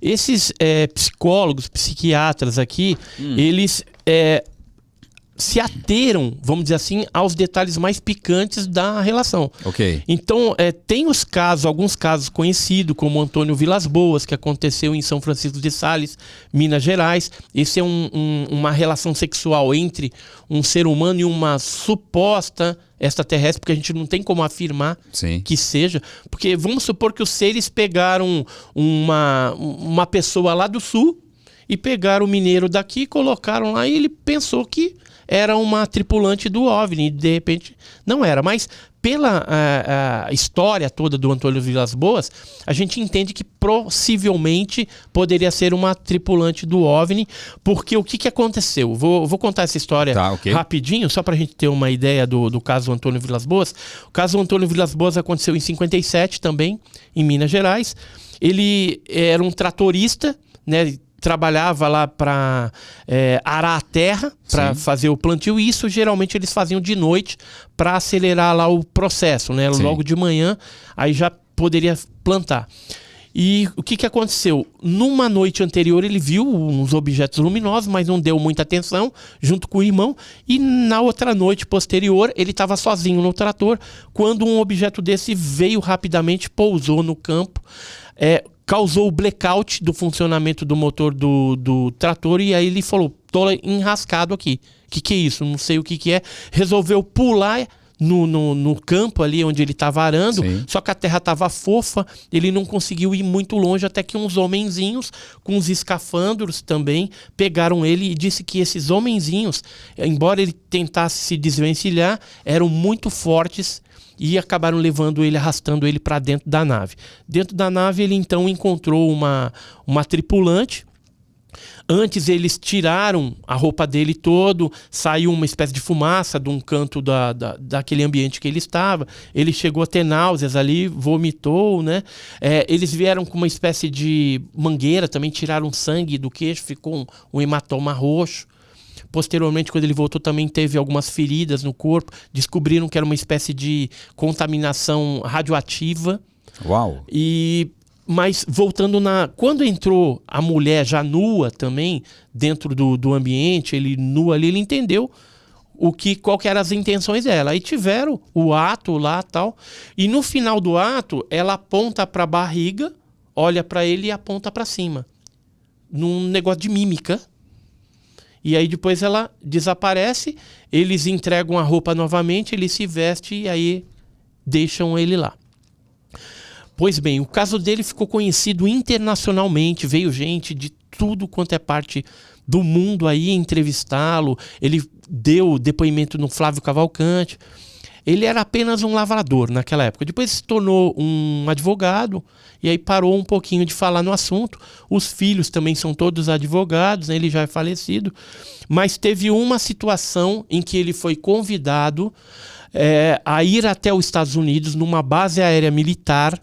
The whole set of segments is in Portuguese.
Esses psicólogos, psiquiatras aqui, eles se ateram, vamos dizer assim, aos detalhes mais picantes da relação. Ok. Então, tem os casos, alguns casos conhecidos, como o Antônio Vilas Boas, que aconteceu em São Francisco de Sales, Minas Gerais. Esse é uma relação sexual entre um ser humano e uma suposta extraterrestre, porque a gente não tem como afirmar que seja. Porque vamos supor que os seres pegaram uma pessoa lá do sul e pegaram o mineiro daqui, colocaram lá e ele pensou que era uma tripulante do OVNI, de repente não era. Mas pela a história toda do Antônio Vilas Boas, a gente entende que possivelmente poderia ser uma tripulante do OVNI, porque o que aconteceu? Vou contar essa história rapidinho, só para a gente ter uma ideia do caso Antônio Vilas Boas. O caso Antônio Vilas Boas aconteceu em 57 também, em Minas Gerais. Ele era um tratorista, né? Trabalhava lá para arar a terra, para fazer o plantio, e isso geralmente eles faziam de noite para acelerar lá o processo, né? Logo de manhã, aí já poderia plantar. E o que aconteceu? Numa noite anterior ele viu uns objetos luminosos, mas não deu muita atenção, junto com o irmão, e na outra noite posterior ele estava sozinho no trator, quando um objeto desse veio rapidamente, pousou no campo, causou o blackout do funcionamento do motor do trator, e aí ele falou, tô enrascado aqui. Que é isso? Não sei o que é. Resolveu pular no campo ali onde ele estava arando, só que a terra estava fofa, ele não conseguiu ir muito longe, até que uns homenzinhos com os escafandros também pegaram ele, e disse que esses homenzinhos, embora ele tentasse se desvencilhar, eram muito fortes e acabaram levando ele, arrastando ele para dentro da nave. Dentro da nave ele então encontrou uma tripulante. Antes eles tiraram a roupa dele todo, saiu uma espécie de fumaça de um canto daquele ambiente que ele estava. Ele chegou a ter náuseas ali, vomitou, né? Eles vieram com uma espécie de mangueira, também tiraram sangue do queixo, ficou um hematoma roxo. Posteriormente, quando ele voltou, também teve algumas feridas no corpo. Descobriram que era uma espécie de contaminação radioativa. Uau! Mas voltando quando entrou a mulher já nua também, dentro do ambiente, ele nu ali, ele entendeu qual que eram as intenções dela. Aí tiveram o ato lá e tal. E no final do ato, ela aponta para a barriga, olha para ele e aponta para cima. Num negócio de mímica. E aí depois ela desaparece, eles entregam a roupa novamente, ele se veste e aí deixam ele lá. Pois bem, o caso dele ficou conhecido internacionalmente, veio gente de tudo quanto é parte do mundo aí entrevistá-lo, ele deu depoimento no Flávio Cavalcante. Ele era apenas um lavrador naquela época. Depois se tornou um advogado e aí parou um pouquinho de falar no assunto. Os filhos também são todos advogados, né? Ele já é falecido. Mas teve uma situação em que ele foi convidado a ir até os Estados Unidos, numa base aérea militar,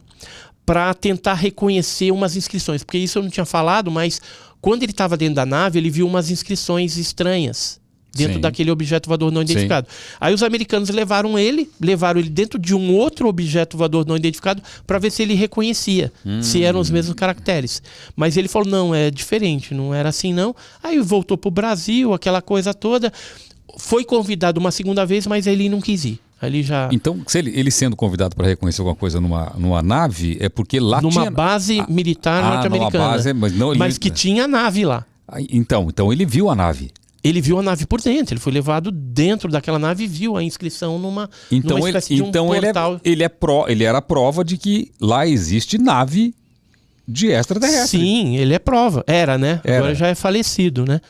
para tentar reconhecer umas inscrições. Porque isso eu não tinha falado, mas quando ele estava dentro da nave, ele viu umas inscrições estranhas dentro daquele objeto voador não identificado. Aí os americanos levaram ele dentro de um outro objeto voador não identificado para ver se ele reconhecia, se eram os mesmos caracteres. Mas ele falou, não, é diferente, não era assim não. Aí voltou para o Brasil, aquela coisa toda. Foi convidado uma segunda vez, mas ele não quis ir. Ali já... Então, se ele sendo convidado para reconhecer alguma coisa numa nave, é porque lá numa base militar norte-americana. Mas que tinha nave lá. Então ele viu a nave. Ele viu a nave por dentro, ele foi levado dentro daquela nave e viu a inscrição numa espécie de um portal. Ele era a prova de que lá existe nave de extraterrestre. Sim, ele é prova. Era, né? Agora já é falecido, né?